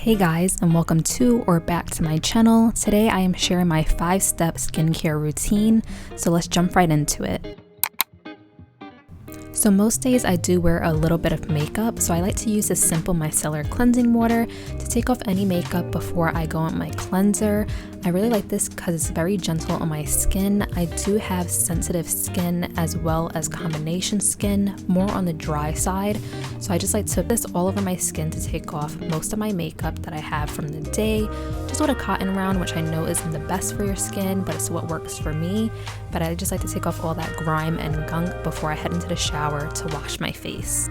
Hey guys, and welcome to or back to my channel. Today I am sharing my 5-step skincare routine, so let's jump right into it. So most days I do wear a little bit of makeup, so I like to use this simple micellar cleansing water to take off any makeup before I go on my cleanser. I really like this because it's very gentle on my skin. I do have sensitive skin as well as combination skin, more on the dry side. So I just like to put this all over my skin to take off most of my makeup that I have from the day. Just with a cotton round, which I know isn't the best for your skin, but it's what works for me. But I just like to take off all that grime and gunk before I head into the shower to wash my face.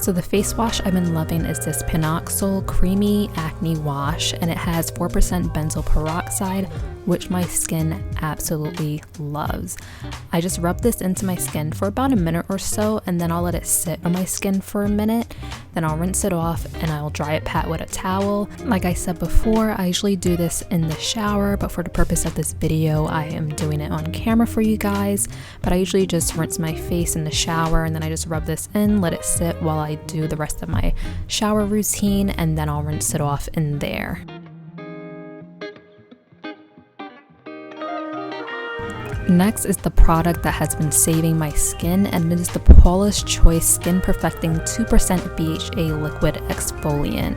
So the face wash I've been loving is this Panoxyl Creamy Acne Wash, and it has 4% benzoyl peroxide, which my skin absolutely loves. I just rub this into my skin for about a minute or so, and then I'll let it sit on my skin for a minute. Then I'll rinse it off and I'll dry it pat with a towel. Like I said before, I usually do this in the shower, but for the purpose of this video, I am doing it on camera for you guys. But I usually just rinse my face in the shower, and then I just rub this in, let it sit while I do the rest of my shower routine, and then I'll rinse it off in there. Next is the product that has been saving my skin, and it is the Paula's Choice Skin Perfecting 2% BHA Liquid Exfoliant.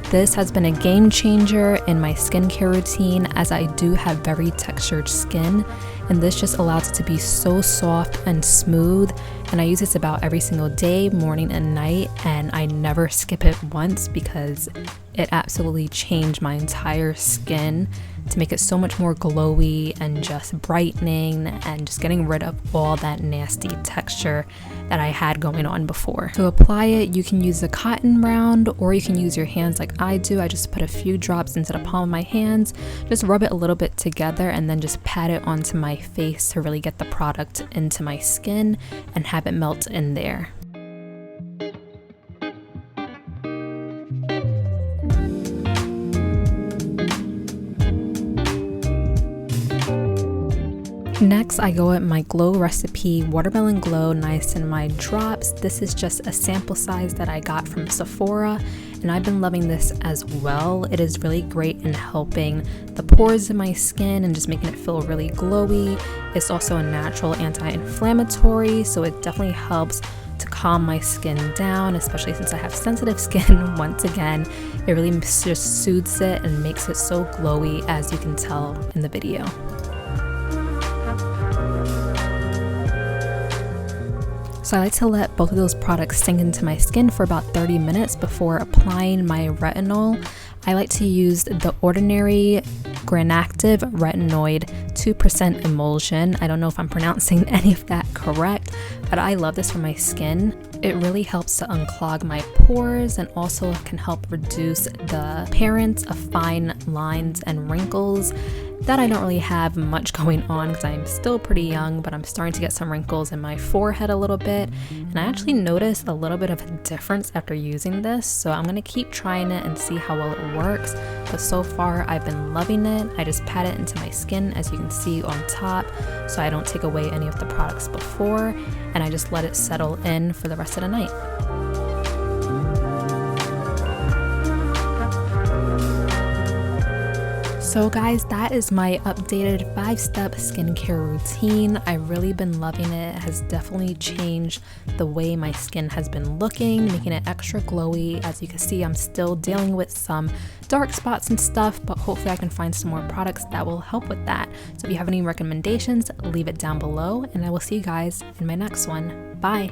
This has been a game changer in my skincare routine, as I do have very textured skin, and this just allows it to be so soft and smooth. And I use this about every single day, morning and night, and I never skip it once because it absolutely changed my entire skin to make it so much more glowy and just brightening and just getting rid of all that nasty texture that I had going on before. To apply it, you can use a cotton round or you can use your hands like I do. I just put a few drops into the palm of my hands, just rub it a little bit together, and then just pat it onto my face to really get the product into my skin and have it melt in there. Next, I go with my Glow Recipe Watermelon Glow Niacinamide Drops. This is just a sample size that I got from Sephora, and I've been loving this as well. It is really great in helping the pores in my skin and just making it feel really glowy. It's also a natural anti-inflammatory, so it definitely helps to calm my skin down, especially since I have sensitive skin. Once again, it really just soothes it and makes it so glowy, as you can tell in the video. So I like to let both of those products sink into my skin for about 30 minutes before applying my retinol. I like to use the Ordinary Granactive Retinoid 2% emulsion. I don't know if I'm pronouncing any of that correct, but I love this for my skin. It really helps to unclog my pores and also can help reduce the appearance of fine lines and wrinkles that I don't really have much going on because I'm still pretty young, but I'm starting to get some wrinkles in my forehead a little bit, and I actually noticed a little bit of a difference after using this, so I'm going to keep trying it and see how well it works. But so far I've been loving it. I just pat it into my skin, as you can see on top, so I don't take away any of the products before, and I just let it settle in for the rest of the night. So guys, that is my updated 5-step skincare routine. I've really been loving it. It has definitely changed the way my skin has been looking, making it extra glowy. As you can see, I'm still dealing with some dark spots and stuff, but hopefully I can find some more products that will help with that. So if you have any recommendations, leave it down below, and I will see you guys in my next one. Bye!